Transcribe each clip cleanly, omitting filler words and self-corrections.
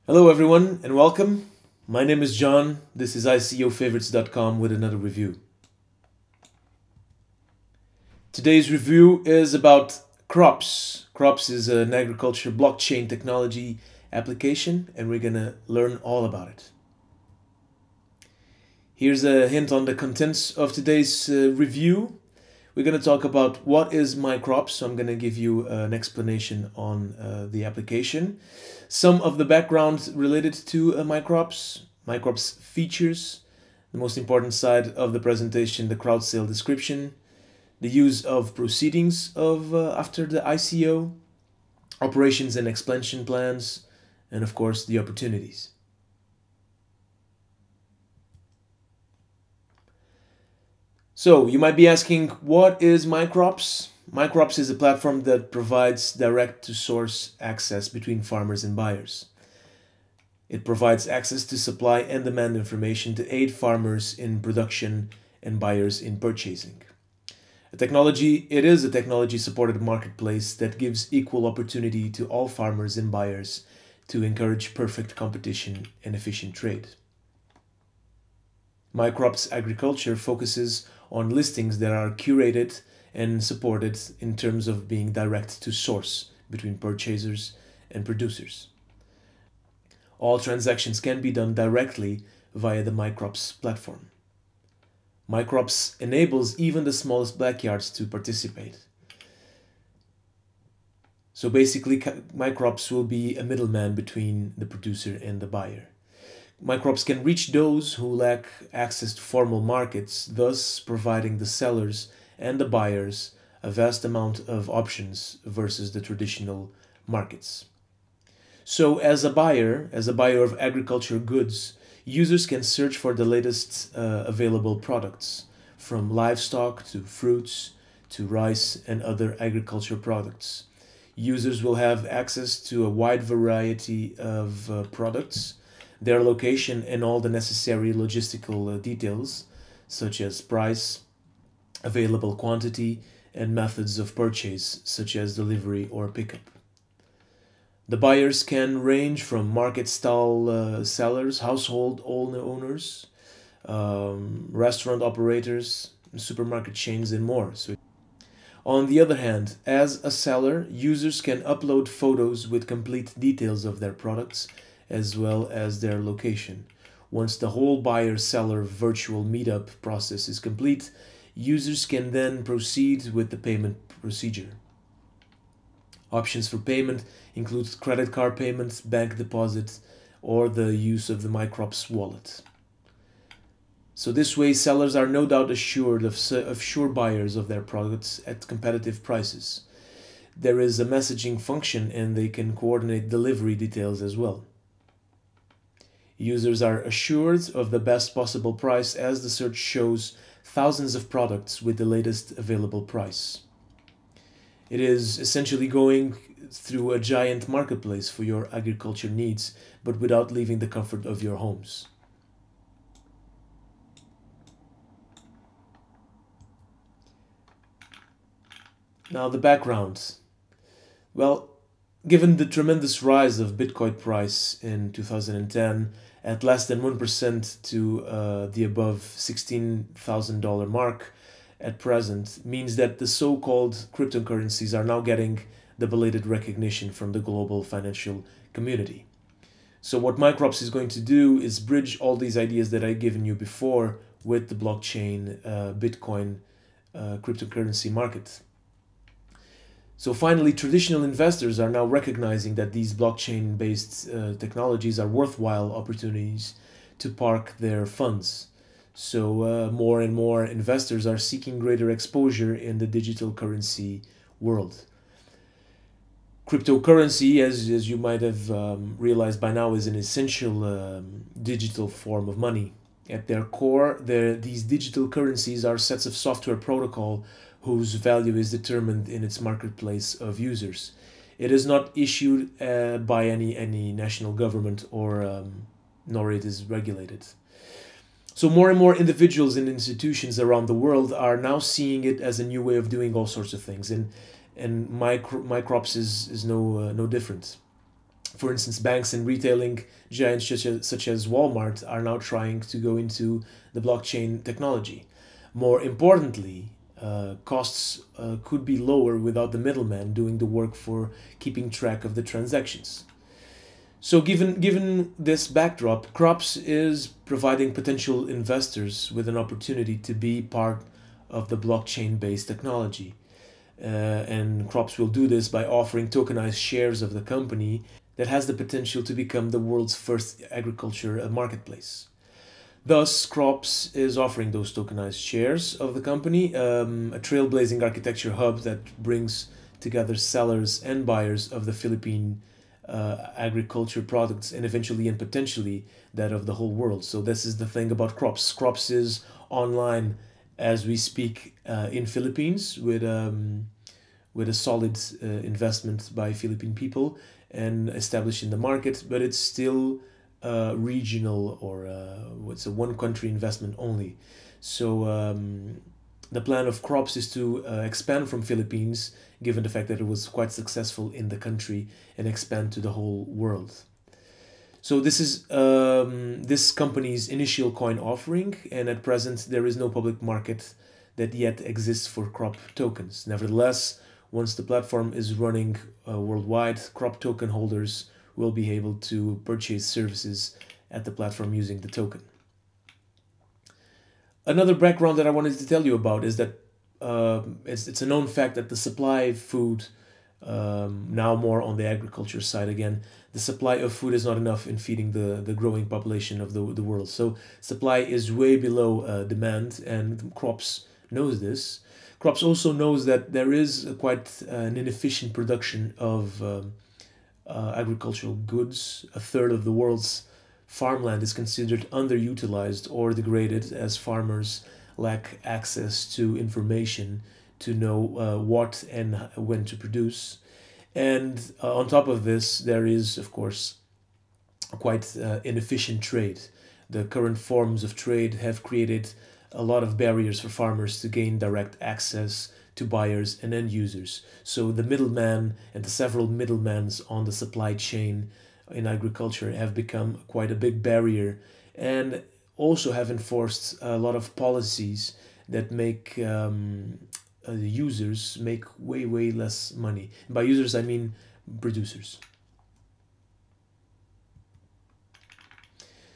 Hello everyone and welcome. My name is John. This is ICOfavorites.com with another review. Today's review is about Krops. Krops is an agriculture blockchain technology application and we're going to learn all about it. Here's a hint on the contents of today's review. We're going to talk about what is MyKrops, so I'm going to give you an explanation on the application. Some of the background related to MyKrops features, the most important side of the presentation, the crowd sale description, the use of proceedings of after the ICO, operations and expansion plans, and of course the opportunities. So you might be asking, what is MyKrops? MyKrops is a platform that provides direct-to-source access between farmers and buyers. It provides access to supply and demand information to aid farmers in production and buyers in purchasing. It is a technology-supported marketplace that gives equal opportunity to all farmers and buyers to encourage perfect competition and efficient trade. MyKrops Agriculture focuses on listings that are curated and supported in terms of being direct to source between purchasers and producers. All transactions can be done directly via the MyKrops platform. MyKrops enables even the smallest backyards to participate. So basically, MyKrops will be a middleman between the producer and the buyer. MyKrops can reach those who lack access to formal markets, thus providing the sellers and the buyers a vast amount of options versus the traditional markets. So as a buyer of agriculture goods, users can search for the latest available products, from livestock to fruits to rice and other agriculture products. Users will have access to a wide variety of products, their location and all the necessary logistical details, such as price, available quantity, and methods of purchase, such as delivery or pickup. The buyers can range from market-style sellers, household owners, restaurant operators, supermarket chains, and more. On the other hand, as a seller, users can upload photos with complete details of their products, as well as their location. Once the whole buyer-seller virtual meetup process is complete, users can then proceed with the payment procedure. Options for payment include credit card payments, bank deposits, or the use of the MyKrops wallet. So this way, sellers are no doubt assured of sure buyers of their products at competitive prices. There is a messaging function and they can coordinate delivery details as well. Users are assured of the best possible price as the search shows thousands of products with the latest available price. It is essentially going through a giant marketplace for your agriculture needs, but without leaving the comfort of your homes. Now the background. Well, given the tremendous rise of Bitcoin price in 2010 at less than 1% to the above $16,000 mark at present, means that the so-called cryptocurrencies are now getting the belated recognition from the global financial community. So what MyKrops is going to do is bridge all these ideas that I've given you before with the blockchain Bitcoin cryptocurrency market. So finally, traditional investors are now recognizing that these blockchain-based technologies are worthwhile opportunities to park their funds. So more and more investors are seeking greater exposure in the digital currency world. Cryptocurrency, as you might have realized by now, is an essential digital form of money. At their core, these digital currencies are sets of software protocol whose value is determined in its marketplace of users. It is not issued by any national government or nor it is regulated. So more and more individuals and institutions around the world are now seeing it as a new way of doing all sorts of things, and MyKrops is no different. For instance, banks and retailing giants such as Walmart are now trying to go into the blockchain technology. More importantly, costs could be lower without the middleman doing the work for keeping track of the transactions. So, given this backdrop, Krops is providing potential investors with an opportunity to be part of the blockchain-based technology. And Krops will do this by offering tokenized shares of the company that has the potential to become the world's first agriculture marketplace. Thus, Krops is offering those tokenized shares of the company, a trailblazing architecture hub that brings together sellers and buyers of the Philippine agriculture products, and eventually and potentially that of the whole world. So this is the thing about Krops. Krops is online as we speak in Philippines with a solid investment by Philippine people and established in the market, but it's still regional, or it's a one country investment only. So the plan of Krops is to expand from Philippines, given the fact that it was quite successful in the country, and expand to the whole world. So this is this company's initial coin offering, and at present there is no public market that yet exists for crop tokens. Nevertheless, once the platform is running worldwide, crop token holders will be able to purchase services at the platform using the token. Another background that I wanted to tell you about is that it's a known fact that the supply of food, now more on the agriculture side again, the supply of food is not enough in feeding the growing population of the world. So supply is way below demand, and Krops knows this. Krops also knows that there is quite an inefficient production of agricultural goods. A third of the world's farmland is considered underutilized or degraded, as farmers lack access to information to know what and when to produce. And on top of this, there is, of course, quite inefficient trade. The current forms of trade have created a lot of barriers for farmers to gain direct access to buyers and end users. So the middleman and the several middlemans on the supply chain in agriculture have become quite a big barrier, and also have enforced a lot of policies that make users make way less money. By users, I mean producers.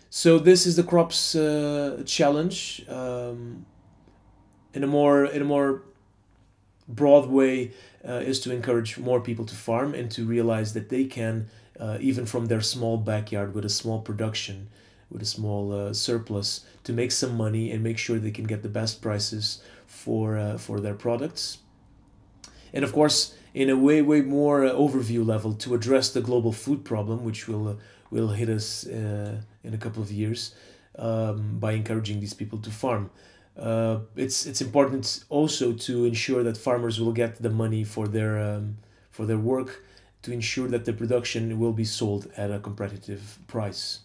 So this is the Krops challenge. In a more broad way, is to encourage more people to farm and to realize that they can, even from their small backyard with a small production, with a small surplus, to make some money and make sure they can get the best prices for their products. And of course, in a way more overview level, to address the global food problem, which will hit us in a couple of years, by encouraging these people to farm. It's important also to ensure that farmers will get the money for their work, to ensure that the production will be sold at a competitive price.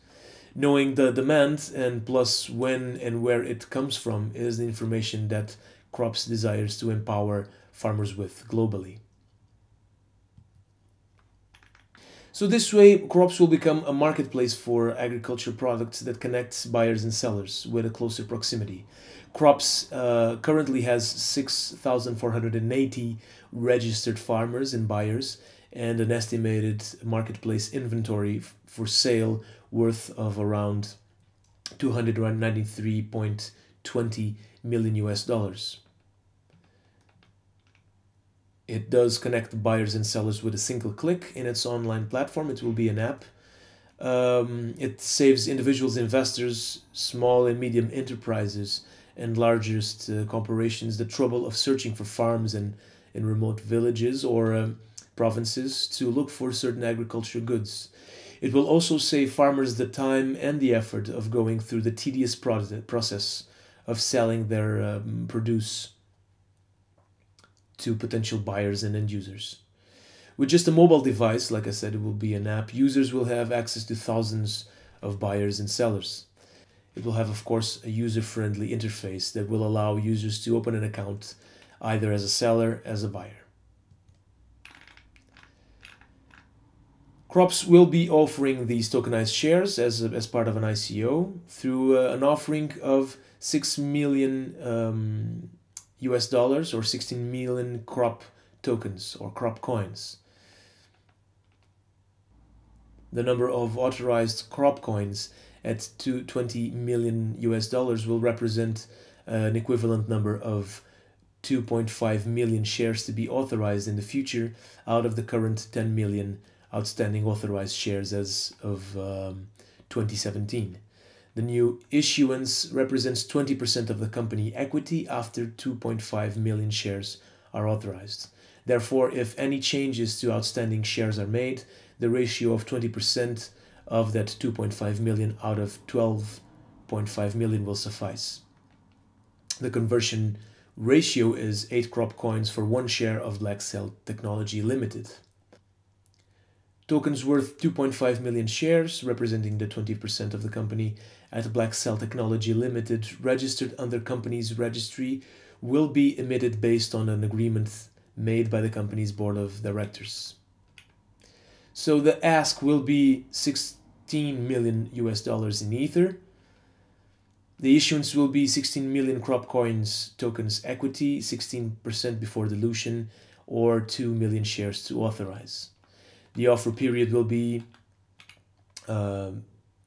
Knowing the demand and plus when and where it comes from is the information that Krops desires to empower farmers with globally. So this way, Krops will become a marketplace for agriculture products that connects buyers and sellers with a closer proximity. Krops currently has 6,480 registered farmers and buyers, and an estimated marketplace inventory for sale worth of around 293.20 million US dollars. It does connect buyers and sellers with a single click in its online platform. It will be an app. It saves individuals, investors, small and medium enterprises, and largest corporations the trouble of searching for farms in remote villages or provinces to look for certain agricultural goods. It will also save farmers the time and the effort of going through the tedious process of selling their produce to potential buyers and end users. With just a mobile device, like I said, it will be an app, users will have access to thousands of buyers and sellers. It will have, of course, a user-friendly interface that will allow users to open an account either as a seller, as a buyer. Krops will be offering these tokenized shares as part of an ICO through an offering of 6 million US dollars or 16 million Krop tokens or Krop coins. The number of authorized Krop coins at 20 million US dollars will represent an equivalent number of 2.5 million shares to be authorized in the future out of the current 10 million outstanding authorized shares as of 2017. The new issuance represents 20% of the company equity after 2.5 million shares are authorized. Therefore, if any changes to outstanding shares are made, the ratio of 20% of that 2.5 million out of 12.5 million will suffice. The conversion ratio is 8 Krop coins for 1 share of Black Cell Technology Limited. Tokens worth 2.5 million shares, representing the 20% of the company at Black Cell Technology Limited, registered under company's registry, will be emitted based on an agreement made by the company's board of directors. So the ask will be 16 million US dollars in Ether. The issuance will be 16 million Krop coins tokens equity, 16% before dilution, or 2 million shares to authorize. The offer period will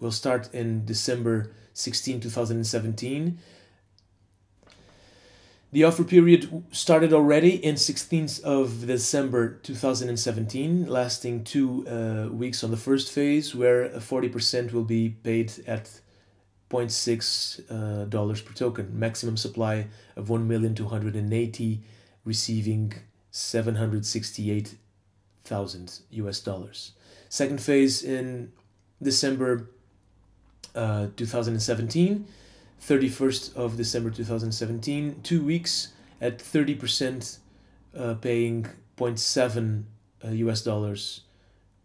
start in December 16, 2017. The offer period started already in 16th of December 2017, lasting 2 weeks on the first phase, where 40% will be paid at $0.6 per token, maximum supply of 1,280,000, receiving 768,000 US dollars. Second phase in December 2017, 31st of December 2017, 2 weeks at 30%, paying 0.7 US dollars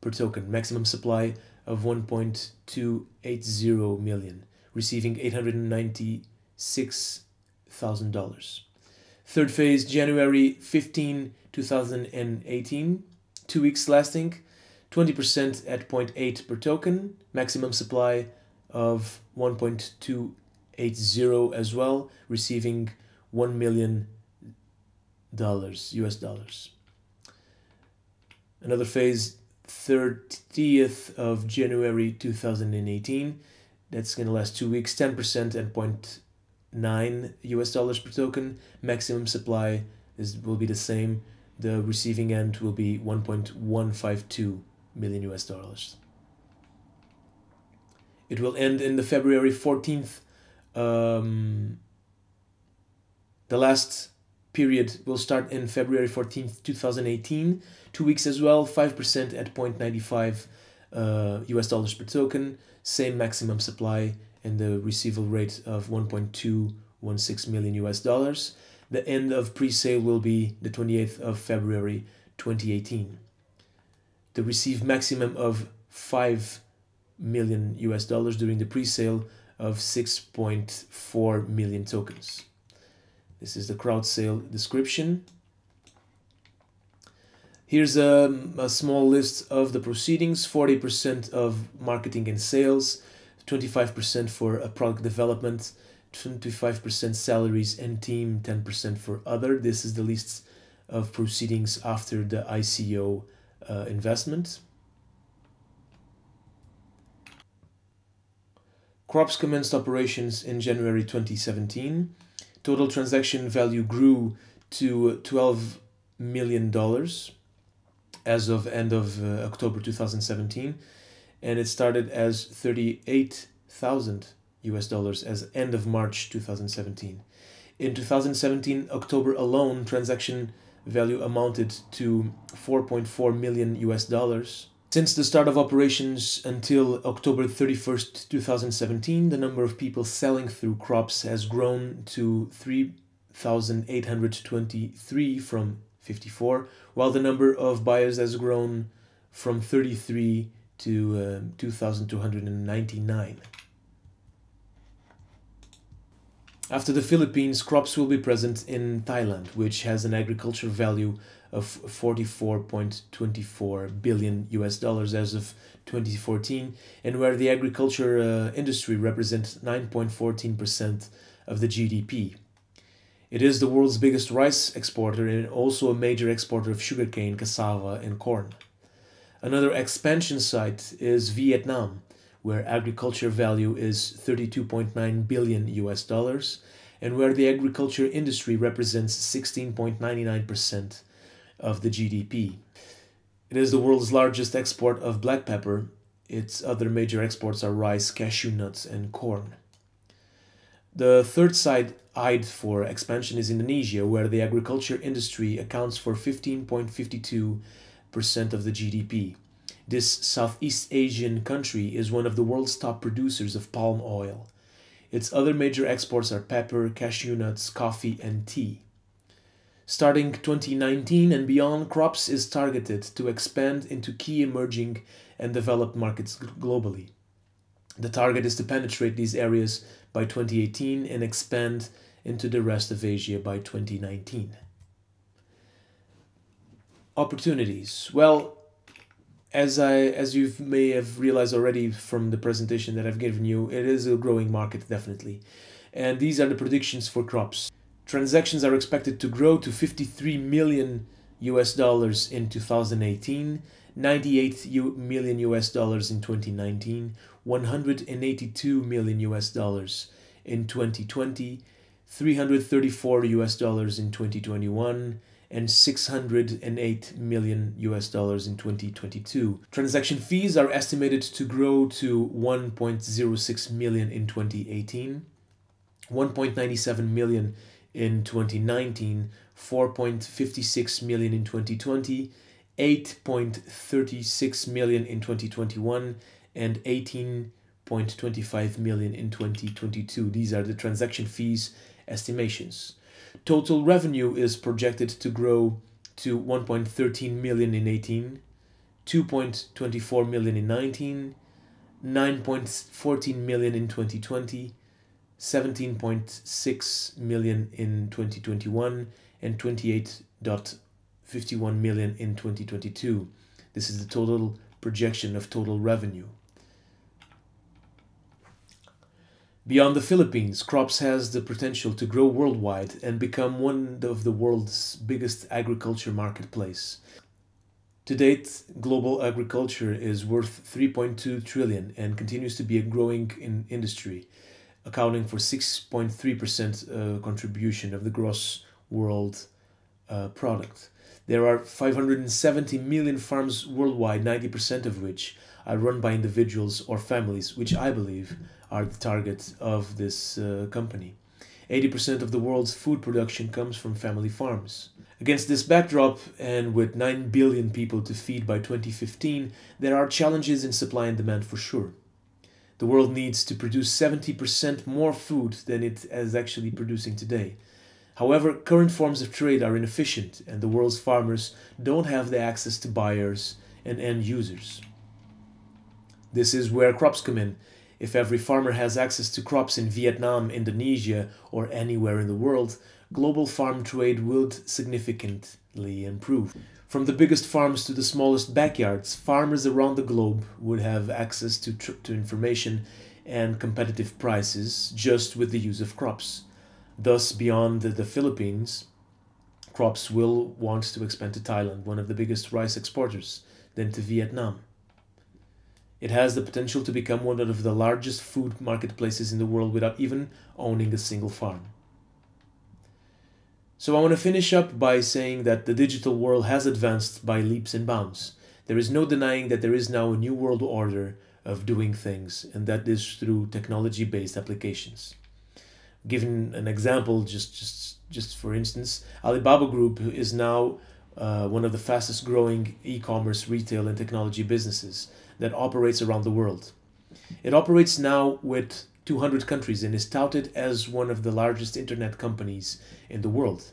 per token, maximum supply of 1.280 million, receiving $896,000. Third phase, January 15, 2018, 2 weeks lasting, 20% at 0.8 per token, maximum supply of 1.280 as well, receiving $1 million US dollars. Another phase, 30th of January 2018, that's going to last 2 weeks, 10% at 0.9 US dollars per token, maximum supply will be the same. The receiving end will be 1.152 million US dollars. It will end in the February 14th. The last period will start in February 14th, 2018. 2 weeks as well, 5% at 0.95 US dollars per token, same maximum supply, and the receivable rate of 1.216 million US dollars. The end of pre-sale will be the 28th of February 2018. To receive maximum of 5 million US dollars during the pre-sale of 6.4 million tokens. This is the crowd sale description. Here's a small list of the proceedings: 40% of marketing and sales, 25% for a product development, 25% salaries and team, 10% for other. This is the list of proceedings after the ICO investment. Krops commenced operations in January 2017. Total transaction value grew to $12 million as of end of October 2017, and it started as 38,000 US dollars as end of March 2017. In 2017 October alone, transaction value amounted to 4.4 million US dollars. Since the start of operations until October 31st, 2017, the number of people selling through Krops has grown to 3,823 from 54, while the number of buyers has grown from 33 to 2,299. After the Philippines, Krops will be present in Thailand, which has an agricultural value of 44.24 billion US dollars as of 2014, and where the agriculture industry represents 9.14% of the GDP. It is the world's biggest rice exporter and also a major exporter of sugarcane, cassava, and corn. Another expansion site is Vietnam, where agriculture value is 32.9 billion US dollars and where the agriculture industry represents 16.99% of the GDP. It is the world's largest export of black pepper. Its other major exports are rice, cashew nuts, and corn. The third site eyed for expansion is Indonesia, where the agriculture industry accounts for 15.52% of the GDP. This Southeast Asian country is one of the world's top producers of palm oil. Its other major exports are pepper, cashew nuts, coffee, and tea. Starting 2019 and beyond, Krops is targeted to expand into key emerging and developed markets globally. The target is to penetrate these areas by 2018 and expand into the rest of Asia by 2019. Opportunities. Well, as you may have realized already from the presentation that I've given you, it is a growing market, definitely. And these are the predictions for Krops. Transactions are expected to grow to 53 million US dollars in 2018, 98 million US dollars in 2019, 182 million US dollars in 2020, 334 US dollars in 2021, and 608 million US dollars in 2022. Transaction fees are estimated to grow to 1.06 million in 2018, 1.97 million in 2019, 4.56 million in 2020, 8.36 million in 2021, and 18.25 million in 2022. These are the transaction fees estimations. Total revenue is projected to grow to 1.13 million in 18, 2.24 million in 19, 9.14 million in 2020, 17.6 million in 2021, and 28.51 million in 2022. This is the total projection of total revenue. Beyond the Philippines, Krops has the potential to grow worldwide and become one of the world's biggest agriculture marketplace. To date, global agriculture is worth 3.2 trillion and continues to be a growing industry, accounting for 6.3% contribution of the gross world product. There are 570 million farms worldwide, 90% of which are run by individuals or families, which I believe are the target of this company. 80% of the world's food production comes from family farms. Against this backdrop, and with 9 billion people to feed by 2015, there are challenges in supply and demand for sure. The world needs to produce 70% more food than it is actually producing today. However, current forms of trade are inefficient, and the world's farmers don't have the access to buyers and end users. This is where crops come in. If every farmer has access to crops in Vietnam, Indonesia, or anywhere in the world, global farm trade would significantly improve. From the biggest farms to the smallest backyards, farmers around the globe would have access to information and competitive prices just with the use of crops. Thus, beyond the Philippines, Krops will want to expand to Thailand, one of the biggest rice exporters, then to Vietnam. It has the potential to become one of the largest food marketplaces in the world without even owning a single farm. So I want to finish up by saying that the digital world has advanced by leaps and bounds. There is no denying that there is now a new world order of doing things, and that is through technology-based applications. Given an example, just for instance, Alibaba Group is now one of the fastest growing e-commerce, retail, and technology businesses that operates around the world. It operates now with 200 countries and is touted as one of the largest internet companies in the world.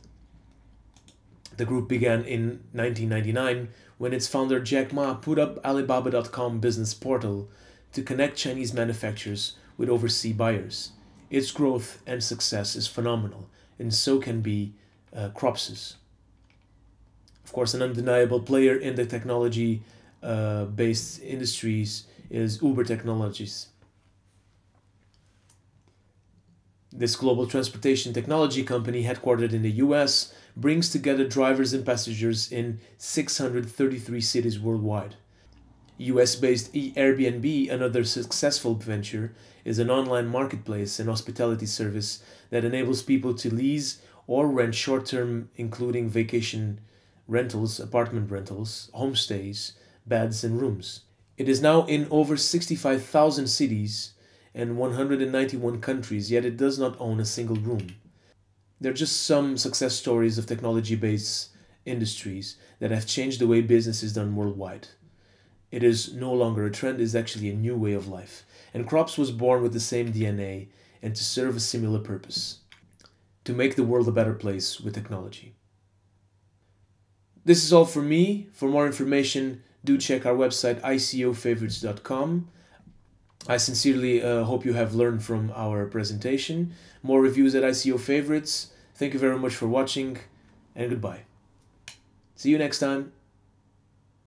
The group began in 1999 when its founder Jack Ma put up Alibaba.com business portal to connect Chinese manufacturers with overseas buyers. Its growth and success is phenomenal, and so can be Krops's. Of course, an undeniable player in the technology based industries is Uber Technologies. This global transportation technology company, headquartered in the US, brings together drivers and passengers in 633 cities worldwide. US-based Airbnb, another successful venture, is an online marketplace and hospitality service that enables people to lease or rent short-term, including vacation rentals, apartment rentals, homestays, beds, and rooms. It is now in over 65,000 cities and 191 countries, yet it does not own a single room. They're just some success stories of technology-based industries that have changed the way business is done worldwide. It is no longer a trend, it's actually a new way of life. And Krops was born with the same DNA and to serve a similar purpose: to make the world a better place with technology. This is all for me. For more information, do check our website icofavorites.com. I sincerely hope you have learned from our presentation. More reviews at ICO Favorites. Thank you very much for watching, and goodbye. See you next time.